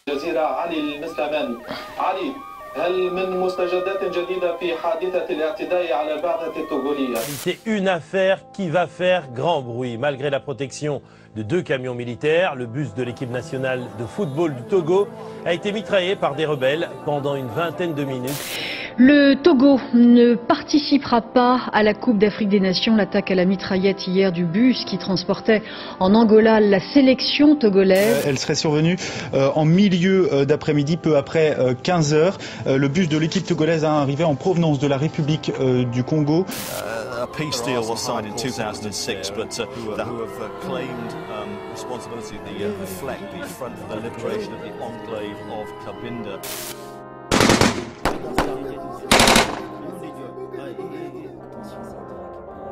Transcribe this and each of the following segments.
جزيرة علي المستعمل. علي، هل من مستجدات جديدة في حادثة الاعتداء على البعثة التوغولية؟ C'est une affaire qui va faire grand bruit. Malgré la protection de 2 camions militaires, le bus de l'équipe nationale de football du Togo a été mitraillé par des rebelles pendant une vingtaine de minutes. Le Togo ne participera pas à la Coupe d'Afrique des Nations. L'attaque à la mitraillette hier du bus qui transportait en Angola la sélection togolaise. Elle serait survenue en milieu d'après-midi, peu après 15 heures. Le bus de l'équipe togolaise a arrivé en provenance de la République du Congo. A peace deal was signed in 2006, but who have claimed responsibility of the FLEC, the Front for the Liberation of the Enclave of Cabinda.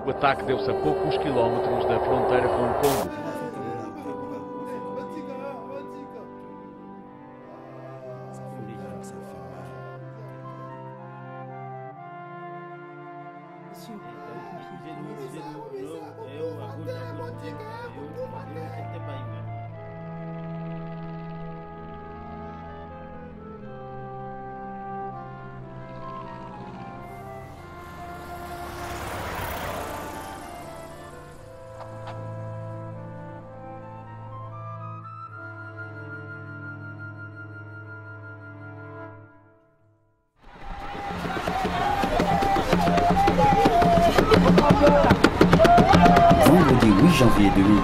O ataque deu-se a poucos quilómetros da fronteira com o Congo. Vendredi 8 janvier 2010,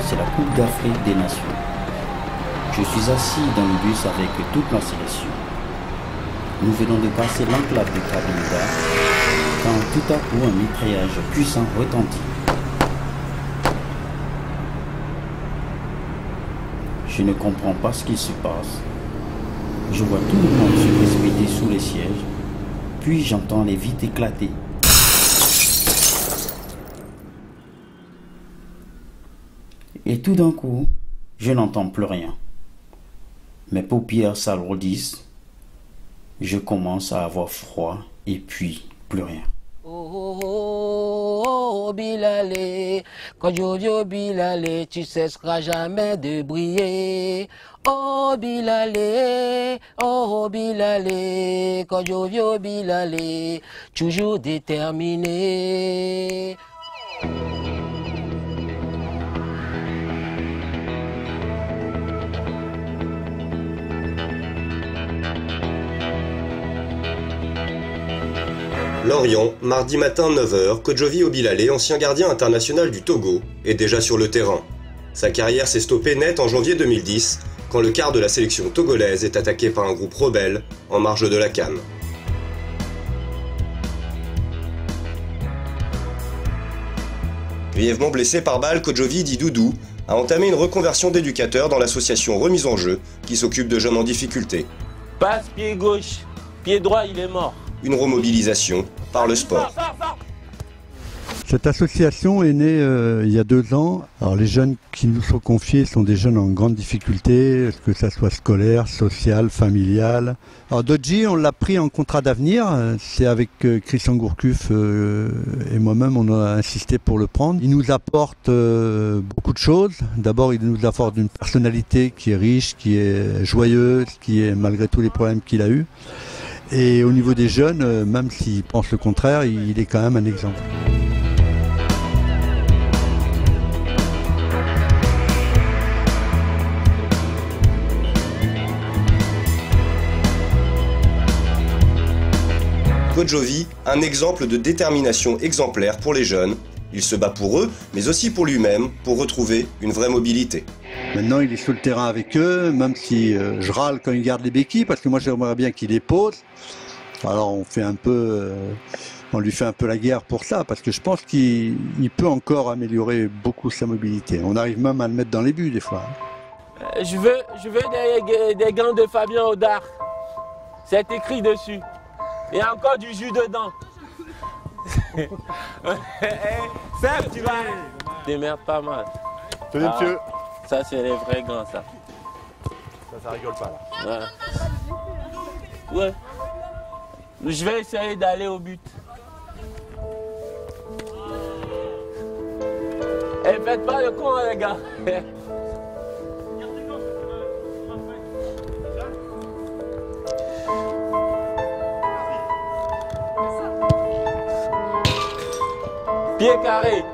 c'est la Coupe d'Afrique des Nations. Je suis assis dans le bus avec toute ma sélection. Nous venons de passer l'enclave de Cabinda quand tout à coup un mitraillage puissant retentit. Je ne comprends pas ce qui se passe. Je vois tout le monde se précipiter sous les sièges, puis j'entends les vitres éclater. Et tout d'un coup, je n'entends plus rien. Mes paupières s'alourdissent. Je commence à avoir froid et puis plus rien. Oh, Bilalé, quand Jojo Bilalé, tu cesseras jamais de briller. Oh Bilalé, quand Jojo Bilalé, toujours déterminé. Lorient, mardi matin 9h, Kodjovi Obilalé, ancien gardien international du Togo, est déjà sur le terrain. Sa carrière s'est stoppée net en janvier 2010, quand le quart de la sélection togolaise est attaqué par un groupe rebelle en marge de la CAN. Grièvement blessé par balle, Kodjovi dit Doudou a entamé une reconversion d'éducateur dans l'association Remise en Jeu, qui s'occupe de jeunes en difficulté. Passe pied gauche, pied droit, il est mort. Une remobilisation par le sport. Cette association est née il y a 2 ans. Alors les jeunes qui nous sont confiés sont des jeunes en grande difficulté, que ça soit scolaire, social, familial. Alors Dodji, on l'a pris en contrat d'avenir. C'est avec Christian Gourcuff et moi-même, on a insisté pour le prendre. Il nous apporte beaucoup de choses. D'abord, il nous apporte une personnalité qui est riche, qui est joyeuse, qui est malgré tous les problèmes qu'il a eus. Et au niveau des jeunes, même s'ils pensent le contraire, il est quand même un exemple. Kodjovi, un exemple de détermination exemplaire pour les jeunes. Il se bat pour eux, mais aussi pour lui-même, pour retrouver une vraie mobilité. Maintenant, il est sur le terrain avec eux, même si je râle quand il garde les béquilles, parce que moi j'aimerais bien qu'il les pose. Alors on lui fait un peu la guerre pour ça, parce que je pense qu'il peut encore améliorer beaucoup sa mobilité. On arrive même à le mettre dans les buts des fois. Je veux des gants de Fabien Audard. C'est écrit dessus. Il y a encore du jus dedans. Seb, tu vas. Démerde pas mal. Tenez, monsieur. Ça, c'est les vrais gants, ça. Ça rigole pas, là. Ouais. Je vais essayer d'aller au but. Et faites pas le con, les gars. Pied carré.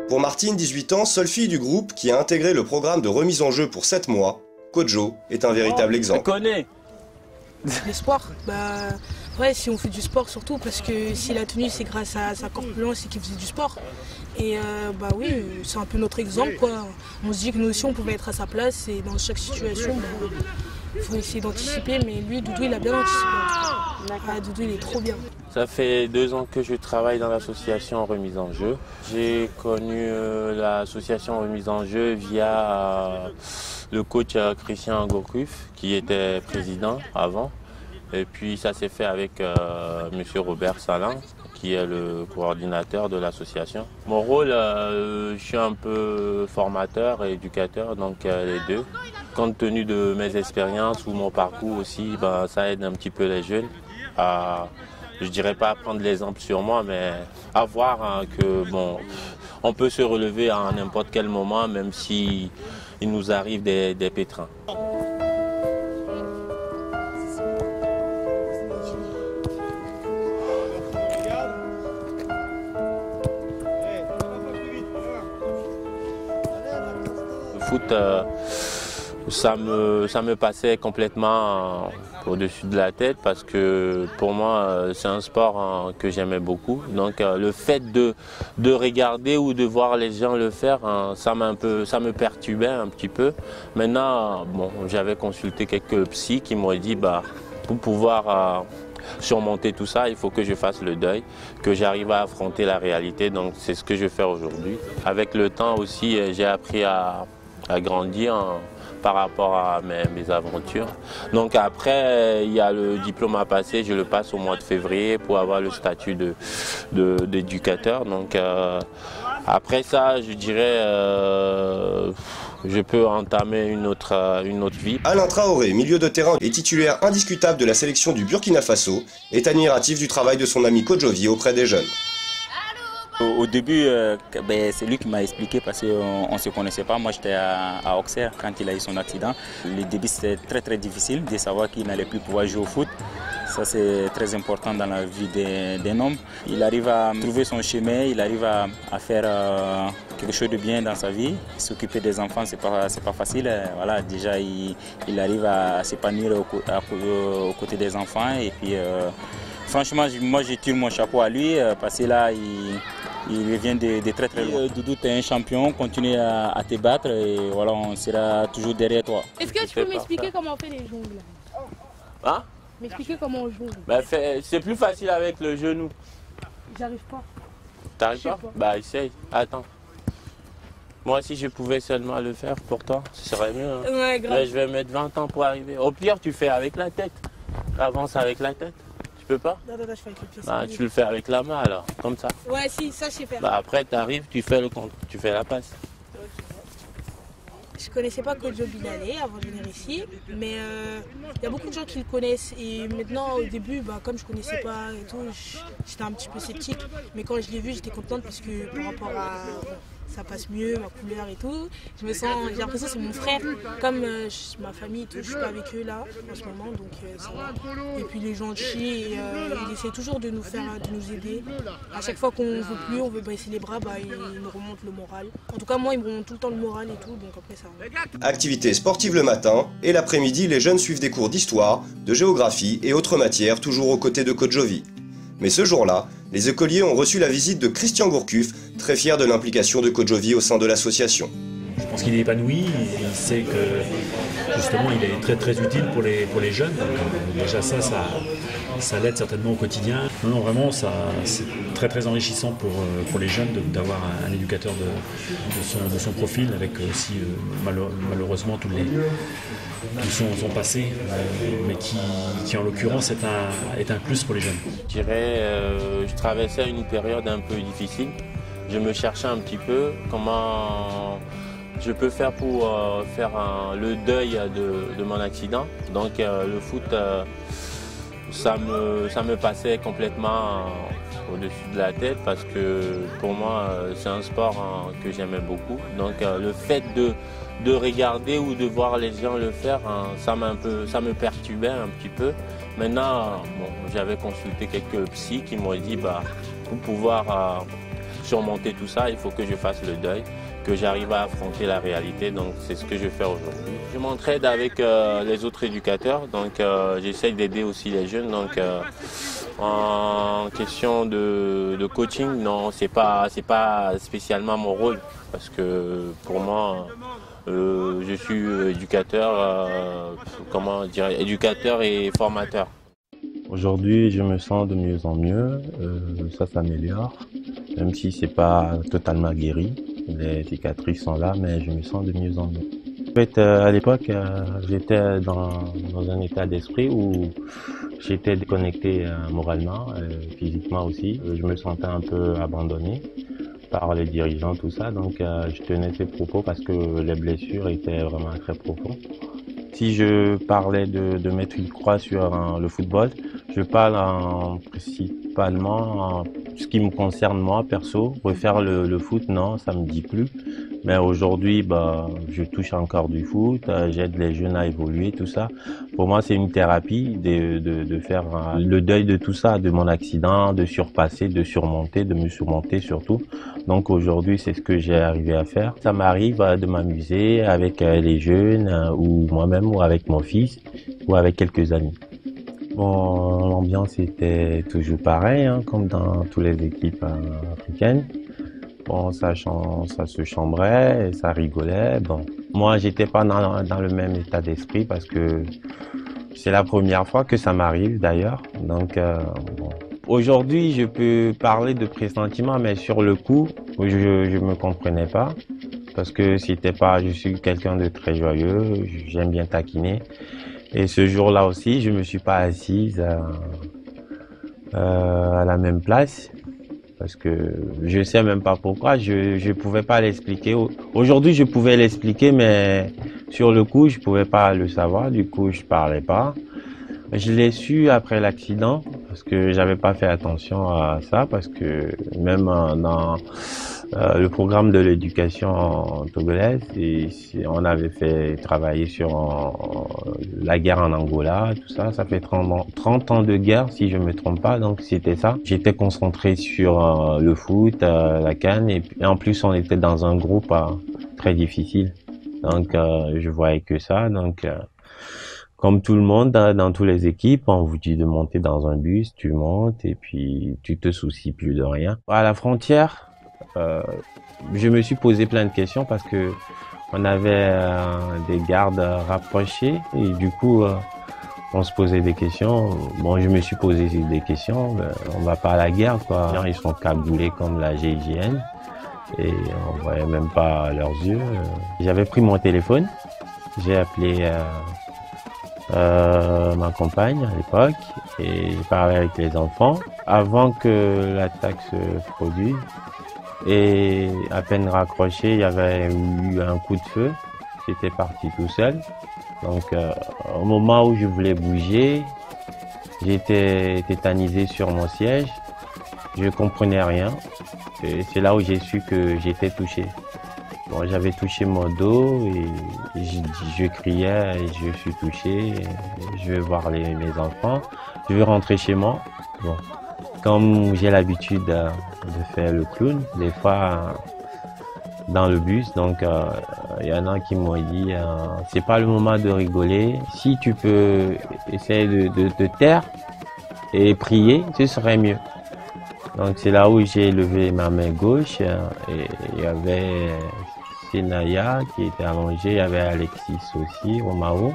Pour Martine, 18 ans, seule fille du groupe qui a intégré le programme de remise en jeu pour 7 mois, Kojo est un véritable exemple. Le sport, ouais, si on fait du sport surtout, parce que si la tenue c'est grâce à sa corpulence et qu'il faisait du sport. Et oui, c'est un peu notre exemple, quoi. On se dit que nous aussi on pouvait être à sa place et dans chaque situation, il faut essayer d'anticiper, mais lui, Doudou, il a bien anticipé. Ah, Doudou, il est trop bien. Ça fait 2 ans que je travaille dans l'association Remise en Jeu. J'ai connu l'association Remise en Jeu via le coach Christian Gourcuff, qui était président avant. Et puis ça s'est fait avec M. Robert Salin, qui est le coordinateur de l'association. Mon rôle, je suis un peu formateur et éducateur, donc les deux. Compte tenu de mes expériences ou mon parcours aussi, ça aide un petit peu les jeunes à, je dirais pas à prendre l'exemple sur moi, mais à voir que on peut se relever à n'importe quel moment, même si il nous arrive des pétrins. Le foot, ça me passait complètement au-dessus de la tête parce que pour moi c'est un sport que j'aimais beaucoup. Donc le fait de regarder ou de voir les gens le faire, ça me perturbait un petit peu. Maintenant, j'avais consulté quelques psys qui m'ont dit pour pouvoir surmonter tout ça, il faut que je fasse le deuil, que j'arrive à affronter la réalité. Donc c'est ce que je fais aujourd'hui. Avec le temps aussi, j'ai appris à grandir par rapport à mes aventures. Donc après, il y a le diplôme à passer, je le passe au mois de février pour avoir le statut d'éducateur. Donc après ça, je dirais, je peux entamer une autre vie. Alain Traoré, milieu de terrain et titulaire indiscutable de la sélection du Burkina Faso, est admiratif du travail de son ami Kojovi auprès des jeunes. Au début, c'est lui qui m'a expliqué parce qu'on ne se connaissait pas. Moi, j'étais à Auxerre quand il a eu son accident. Le début, c'était très difficile de savoir qu'il n'allait plus pouvoir jouer au foot. Ça, c'est très important dans la vie d'un homme. Il arrive à trouver son chemin, il arrive à faire quelque chose de bien dans sa vie. S'occuper des enfants, c'est pas facile. Voilà, déjà, il arrive à s'épanouir aux côtés des enfants. Et puis, franchement, moi, je tire mon chapeau à lui parce que là, il revient de très loin. Doudou, tu es un champion, continue à te battre et voilà, on sera toujours derrière toi. Est-ce que tu peux m'expliquer comment on fait les jongles? Hein? M'expliquer comment on joue? C'est plus facile avec le genou. J'arrive pas. T'arrives pas? Essaye. Attends. Moi, si je pouvais seulement le faire pour toi, ce serait mieux. Hein. Ouais, grave. Mais je vais mettre 20 ans pour arriver. Au pire, tu fais avec la tête. Avance avec la tête. Tu peux pas? Non, je fais avec les pieds. Tu le fais avec la main alors, comme ça. Ouais, si, ça je sais faire. Après, tu arrives, tu fais le compte, tu fais la passe. Je connaissais pas Kojo Bilale avant de venir ici, mais il y a beaucoup de gens qui le connaissent. Et maintenant, au début, comme je connaissais pas et tout, j'étais un petit peu sceptique. Mais quand je l'ai vu, j'étais contente parce que par rapport à ça passe mieux, ma couleur et tout. J'ai l'impression que c'est mon frère. Comme ma famille et tout, je suis pas avec eux là en ce moment, donc ça va. Et puis il est gentil et il essaie toujours de nous aider. À chaque fois qu'on veut plus, on veut baisser les bras, il nous remonte le moral. En tout cas, moi, il me remonte tout le temps le moral et tout, donc après ça va. Activité sportive le matin et l'après-midi, les jeunes suivent des cours d'histoire, de géographie et autres matières, toujours aux côtés de Kojovi. Mais ce jour-là, les écoliers ont reçu la visite de Christian Gourcuff, très fier de l'implication de Kojovi au sein de l'association. Je pense qu'il est épanoui, il sait que justement il est très utile pour les jeunes. Donc, déjà ça l'aide certainement au quotidien. Non, vraiment c'est très enrichissant pour les jeunes d'avoir un éducateur de son profil, avec aussi malheureusement tous son passé, mais qui en l'occurrence est un plus pour les jeunes. Je dirais, je traversais une période un peu difficile. Je me cherchais un petit peu comment je peux faire pour faire le deuil de mon accident. Donc le foot, ça me passait complètement au-dessus de la tête parce que pour moi, c'est un sport que j'aimais beaucoup. Donc le fait de regarder ou de voir les gens le faire, ça me perturbait un petit peu. Maintenant, j'avais consulté quelques psys qui m'ont dit pour pouvoir surmonter tout ça, il faut que je fasse le deuil, que j'arrive à affronter la réalité. Donc c'est ce que je fais aujourd'hui. Je m'entraide avec les autres éducateurs, donc j'essaye d'aider aussi les jeunes. Donc en question de coaching, non, c'est pas spécialement mon rôle parce que pour moi, je suis éducateur, éducateur et formateur. Aujourd'hui, je me sens de mieux en mieux, ça s'améliore, même si c'est pas totalement guéri. Les cicatrices sont là, mais je me sens de mieux en mieux. En fait, à l'époque, j'étais dans un état d'esprit où j'étais déconnecté moralement, physiquement aussi. Je me sentais un peu abandonné par les dirigeants, tout ça. Donc, je tenais ces propos parce que les blessures étaient vraiment très profondes. Si je parlais de mettre une croix sur le football, je parle principalement en ce qui me concerne moi, perso. Refaire le foot, non, ça me dit plus. Mais aujourd'hui, je touche encore du foot, j'aide les jeunes à évoluer, tout ça. Pour moi, c'est une thérapie de faire le deuil de tout ça, de mon accident, de surpasser, de surmonter, de me surmonter surtout. Donc aujourd'hui, c'est ce que j'ai arrivé à faire. Ça m'arrive de m'amuser avec les jeunes ou moi-même ou avec mon fils ou avec quelques amis. Bon, l'ambiance était toujours pareille, comme dans toutes les équipes africaines. Bon, ça se chambrait, et ça rigolait. Bon, moi, j'étais pas dans le même état d'esprit parce que c'est la première fois que ça m'arrive d'ailleurs. Donc, bon. Aujourd'hui, je peux parler de pressentiment, mais sur le coup, je me comprenais pas parce que je suis quelqu'un de très joyeux, j'aime bien taquiner. Et ce jour-là aussi, je me suis pas assise à la même place. Parce que je sais même pas pourquoi, je pouvais pas l'expliquer. Aujourd'hui, je pouvais l'expliquer, mais sur le coup, je pouvais pas le savoir. Du coup, je parlais pas. Je l'ai su après l'accident parce que j'avais pas fait attention à ça parce que même dans le programme de l'éducation togolaise, on avait fait travailler sur la guerre en Angola, tout ça. Ça fait 30 ans de guerre, si je me trompe pas, donc c'était ça. J'étais concentré sur le foot, la CAN, et en plus on était dans un groupe très difficile. Donc je voyais que ça. Donc comme tout le monde, dans toutes les équipes, on vous dit de monter dans un bus, tu montes et puis tu te soucies plus de rien. À la frontière, je me suis posé plein de questions parce que on avait des gardes rapprochés et du coup on se posait des questions. Bon, je me suis posé des questions. On va pas à la guerre, quoi. Ils sont cagoulés comme la GIGN et on voyait même pas leurs yeux. J'avais pris mon téléphone, j'ai appelé ma compagne à l'époque et j'ai parlé avec les enfants avant que l'attaque se produise. Et à peine raccroché, il y avait eu un coup de feu. J'étais parti tout seul. Donc, au moment où je voulais bouger, j'étais tétanisé sur mon siège. Je comprenais rien. Et c'est là où j'ai su que j'étais touché. Bon, j'avais touché mon dos et je criais, je suis touché. Je vais voir mes enfants. Je vais rentrer chez moi. Bon. Comme j'ai l'habitude de faire le clown, des fois dans le bus, donc il y en a qui m'ont dit c'est pas le moment de rigoler. Si tu peux essayer de te taire et prier, ce serait mieux. Donc c'est là où j'ai levé ma main gauche et il y avait Senaya qui était allongée, il y avait Alexis aussi, Romao.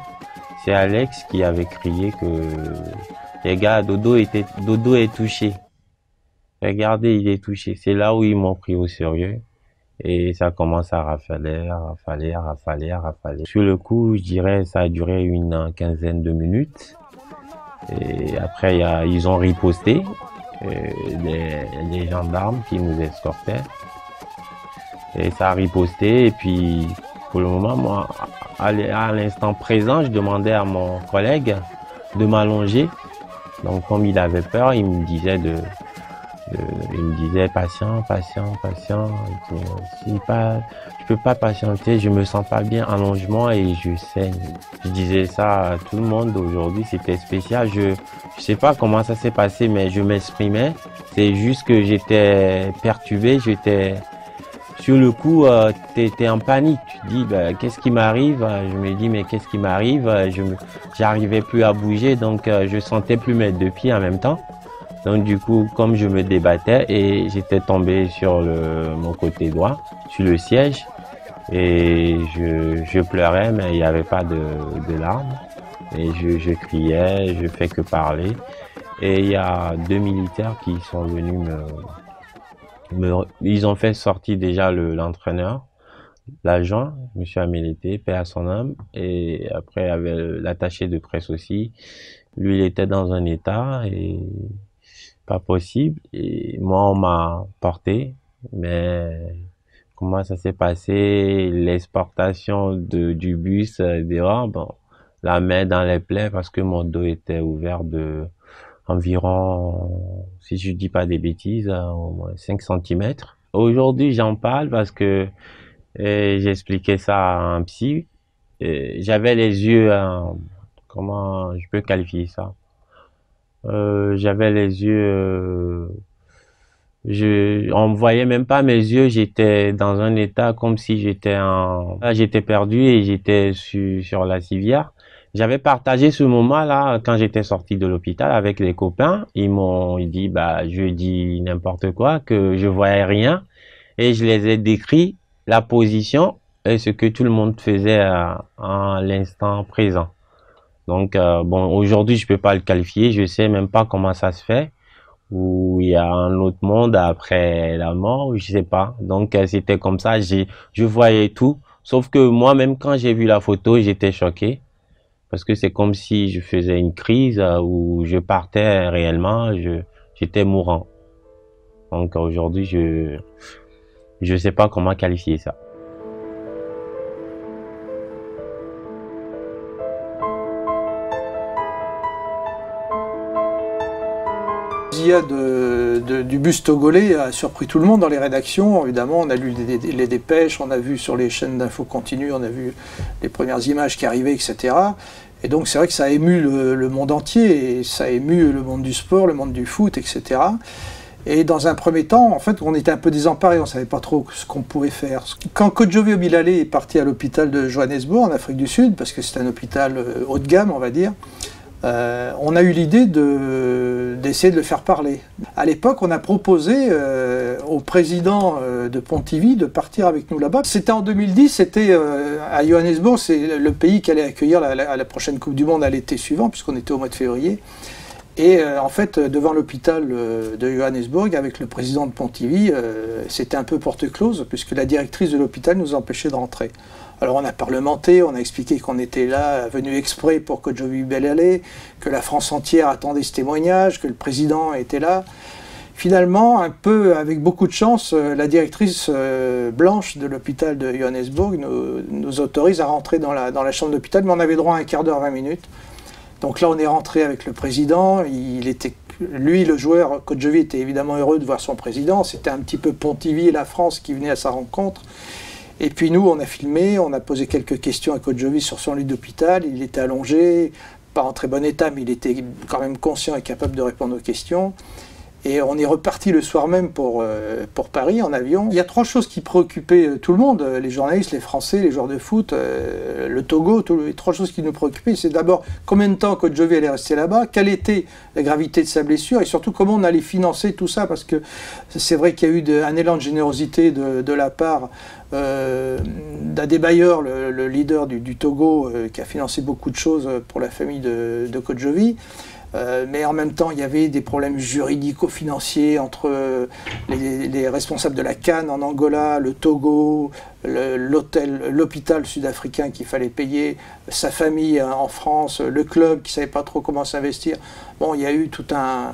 C'est Alex qui avait crié que les gars, Dodo est touché. Regardez, il est touché. C'est là où ils m'ont pris au sérieux. Et ça commence à rafaler. Sur le coup, je dirais, ça a duré une quinzaine de minutes. Et après, ils ont riposté. Les gendarmes qui nous escortaient. Et ça a riposté. Et puis, pour le moment, moi, à l'instant présent, je demandais à mon collègue de m'allonger. Donc, comme il avait peur, il me disait Il me disait patient, patient, patient. Et puis, je peux pas patienter, je me sens pas bien, allonge-moi et je saigne. Je disais ça à tout le monde aujourd'hui, c'était spécial. Je sais pas comment ça s'est passé, mais je m'exprimais. C'est juste que j'étais perturbé, j'étais sur le coup, t'es en panique. Tu te dis, qu'est-ce qui m'arrive? Je me dis, mais qu'est-ce qui m'arrive? J'arrivais plus à bouger, donc je sentais plus mes deux pieds en même temps. Donc du coup, comme je me débattais et j'étais tombé sur mon côté droit, sur le siège, et je pleurais, mais il n'y avait pas de larmes. Et je criais, je fais que parler. Et il y a 2 militaires qui sont venus ils ont fait sortir déjà l'entraîneur, l'agent, M. Amélété, paix à son âme. Et après, il y avait l'attaché de presse aussi. Lui, il était dans un état et pas possible. Et moi, on m'a porté, mais comment ça s'est passé, l'exportation du bus dehors, bon, la main dans les plaies parce que mon dos était ouvert de environ, si je dis pas des bêtises, au moins 5 cm. Aujourd'hui, j'en parle parce que j'expliquais ça à un psy. J'avais les yeux, comment je peux qualifier ça? J'avais les yeux, on me voyait même pas mes yeux, j'étais dans un état comme si j'étais perdu et j'étais sur la civière. J'avais partagé ce moment-là quand j'étais sorti de l'hôpital avec les copains. Ils m'ont dit, je dis n'importe quoi, que je voyais rien. Et je les ai décrit la position et ce que tout le monde faisait à l'instant présent. Donc, bon, aujourd'hui, je peux pas le qualifier. Je sais même pas comment ça se fait. Ou il y a un autre monde après la mort, je sais pas. Donc, c'était comme ça. Je voyais tout. Sauf que moi-même, quand j'ai vu la photo, j'étais choqué. Parce que c'est comme si je faisais une crise où je partais réellement, j'étais mourant. Donc aujourd'hui, je sais pas comment qualifier ça. Du bus togolais a surpris tout le monde dans les rédactions. Évidemment, on a lu les dépêches, on a vu sur les chaînes d'infos continues, on a vu les premières images qui arrivaient, etc. Et donc c'est vrai que ça a ému le monde entier, et ça a ému le monde du sport, le monde du foot, etc. Et dans un premier temps, en fait, on était un peu désemparés, on ne savait pas trop ce qu'on pouvait faire. Quand Kodjovi Obilale est parti à l'hôpital de Johannesburg, en Afrique du Sud, parce que c'est un hôpital haut de gamme, on va dire, on a eu l'idée d'essayer de le faire parler. À l'époque, on a proposé au président de Pontivy de partir avec nous là-bas. C'était en 2010, c'était à Johannesburg, c'est le pays qui allait accueillir la prochaine Coupe du Monde à l'été suivant, puisqu'on était au mois de février. Et en fait, devant l'hôpital de Johannesburg, avec le président de Pontivy, c'était un peu porte close, puisque la directrice de l'hôpital nous empêchait de rentrer. Alors on a parlementé, on a expliqué qu'on était là, venu exprès pour Kodjovi Obilale, que la France entière attendait ce témoignage, que le président était là. Finalement, un peu avec beaucoup de chance, la directrice blanche de l'hôpital de Johannesburg nous autorise à rentrer dans la chambre d'hôpital, mais on avait droit à un quart d'heure, 20 minutes. Donc là, on est rentré avec le président. Lui, le joueur, Kodjovi, était évidemment heureux de voir son président. C'était un petit peu Pontivy et la France qui venaient à sa rencontre. Et puis nous, on a filmé, on a posé quelques questions à Kodjovi sur son lit d'hôpital. Il était allongé, pas en très bon état, mais il était quand même conscient et capable de répondre aux questions. Et on est reparti le soir même pour Paris en avion. Il y a 3 choses qui préoccupaient tout le monde, les journalistes, les Français, les joueurs de foot, le Togo, les 3 choses qui nous préoccupaient. C'est d'abord combien de temps Kodjovi allait rester là-bas, quelle était la gravité de sa blessure et surtout comment on allait financer tout ça, parce que c'est vrai qu'il y a eu un élan de générosité de la part d'Adebayor, le leader du Togo, qui a financé beaucoup de choses pour la famille de Kodjovi. Mais en même temps, il y avait des problèmes juridico-financiers entre les responsables de la CAN en Angola, le Togo, l'hôpital sud-africain qu'il fallait payer, sa famille en France, le club qui ne savait pas trop comment s'investir. Bon, il y a eu tout un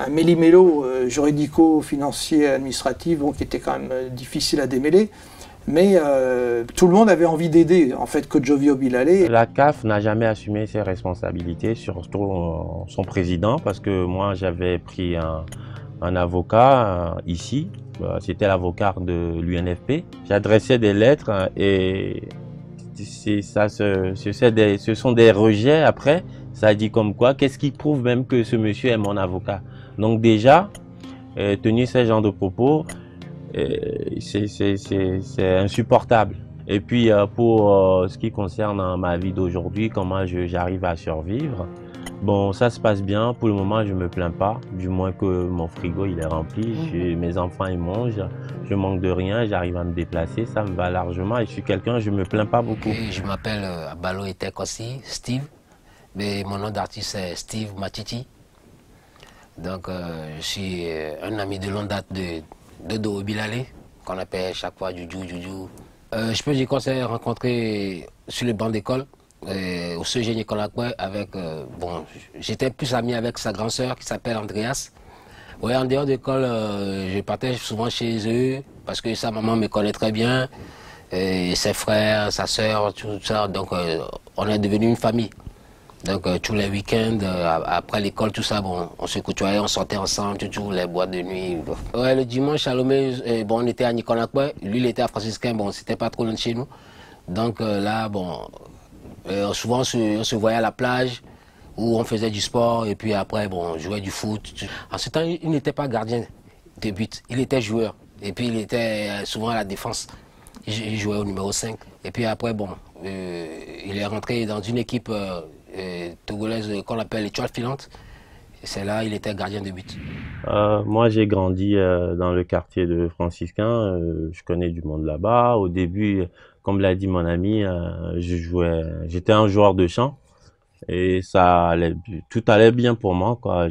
méli-mélo juridico-financier, administratif, bon, qui était quand même difficile à démêler. Mais tout le monde avait envie d'aider, en fait, Kodjovi Obilale. La CAF n'a jamais assumé ses responsabilités, surtout son président, parce que moi j'avais pris un avocat ici. C'était l'avocat de l'UNFP. J'adressais des lettres et ce sont des rejets après. Ça dit comme quoi, qu'est-ce qui prouve même que ce monsieur est mon avocat? Donc déjà, tenir ce genre de propos, c'est insupportable. Et puis pour ce qui concerne ma vie d'aujourd'hui, comment j'arrive à survivre, bon, ça se passe bien. Pour le moment, je ne me plains pas, du moins que mon frigo il est rempli, mes enfants ils mangent, je manque de rien, j'arrive à me déplacer, ça me va largement et je suis quelqu'un, je ne me plains pas beaucoup. Je m'appelle Balo Etek aussi, Steve, mais mon nom d'artiste c'est Steve Matiti. Donc je suis un ami de longue date de Dodo Obilale, qu'on appelle chaque fois Juju. Je peux dire qu'on s'est rencontrés sur les bancs d'école, au CG Nicolas Koué, avec, bon, j'étais plus ami avec sa grande sœur qui s'appelle Andreas. Ouais, en dehors d'école, je partais souvent chez eux, parce que sa maman me connaît très bien, et ses frères, sa sœur, tout ça, donc on est devenu une famille. Donc tous les week-ends, après l'école, tout ça, bon, on se côtoyait, on sortait ensemble, tout, les boîtes de nuit. Ouais, le dimanche à Lomé, bon, on était à Nicolas Koué, lui il était à Franciscain, bon, c'était pas trop loin de chez nous. Donc là, bon, souvent on se voyait à la plage, où on faisait du sport, et puis après, bon, on jouait du foot. En ce temps, il n'était pas gardien de but, il était joueur. Et puis il était souvent à la défense. Il jouait au numéro 5. Et puis après, bon, il est rentré dans une équipe togolaise qu'on appelle l'Étoile Filante. Et c'est là il était gardien de but. Moi, j'ai grandi dans le quartier de Franciscain. Je connais du monde là-bas. Au début, comme l'a dit mon ami, j'étais un joueur de chant. Et tout allait bien pour moi, quoi.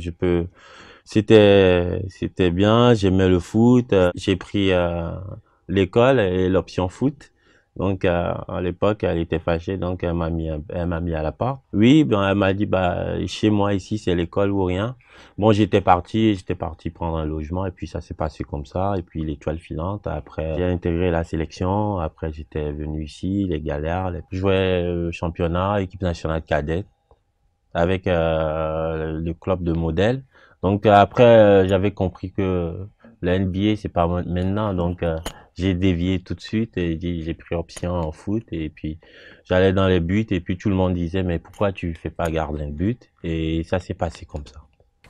C'était bien, j'aimais le foot. J'ai pris l'école et l'option foot. Donc à l'époque, elle était fâchée, donc elle m'a mis à la part. Oui, ben elle m'a dit chez moi ici c'est l'école ou rien. Bon, j'étais parti prendre un logement et puis ça s'est passé comme ça. Et puis l'Étoile Filante. Après, j'ai intégré la sélection. Après, j'étais venu ici, les galères. Je jouais championnat, équipe nationale cadette avec le club de modèle. Donc après, j'avais compris que la NBA c'est pas maintenant, donc j'ai dévié tout de suite et j'ai pris option en foot et puis j'allais dans les buts et puis tout le monde disait mais pourquoi tu fais pas gardien de but, et ça s'est passé comme ça.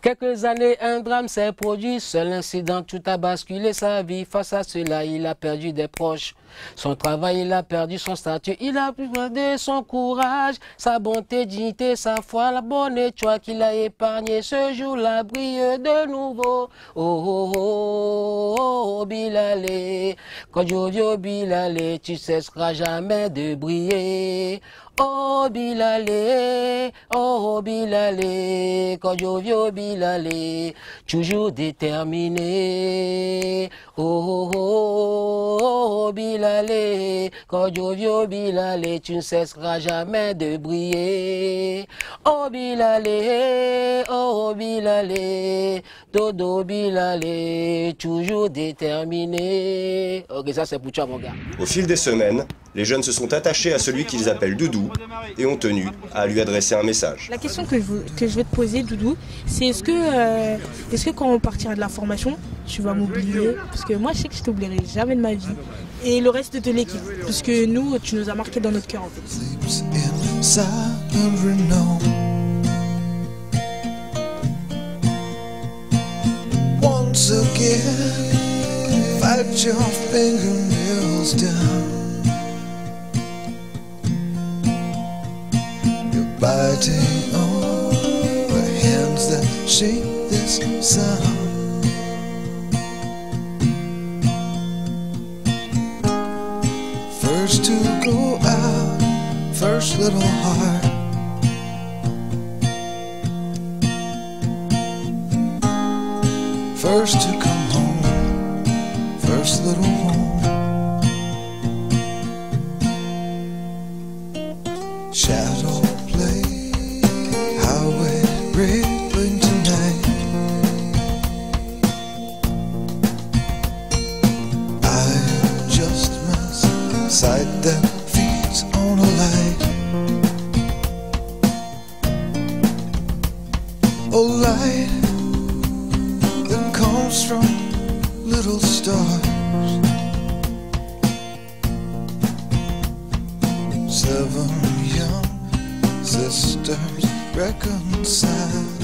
Quelques années, un drame s'est produit, seul incident, tout a basculé sa vie. Face à cela, il a perdu des proches. Son travail, il a perdu son statut, il a perdu son courage, sa bonté, dignité, sa foi, la bonne étoile qu'il a épargnée. Ce jour-là brille de nouveau. Oh, oh, oh, oh, oh, Bilale, quand Jovio Bilale, tu cesseras jamais de briller. Oh Bilale, oh Bilale, quand Jovio Bilale, toujours déterminé. Oh, oh, oh, oh Bilale, quand Jovio Bilale, tu ne cesseras jamais de briller. Oh Bilale, Dodo Bilale, toujours déterminé. Ok, ça c'est pour toi mon gars. Au fil des semaines, les jeunes se sont attachés à celui qu'ils appellent Doudou et ont tenu à lui adresser un message. La question que je vais te poser, Doudou, c'est est-ce que quand on partira de la formation, tu vas m'oublier? Parce que moi, je sais que je t'oublierai jamais de ma vie. Et le reste de l'équipe, parce que nous, tu nous as marqué dans notre cœur en fait. Once again, fight your fingernails down. You're biting on the hands that shape this sound. First to go out, first little heart. First to come home, first little home. Shadow play, highway rippling tonight. I adjust my sight that feeds on a light. Oh light that comes little stars. 7 young sisters reconciled.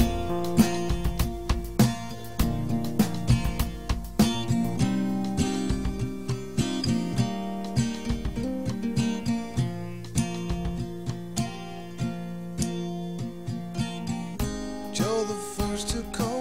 You're the first to call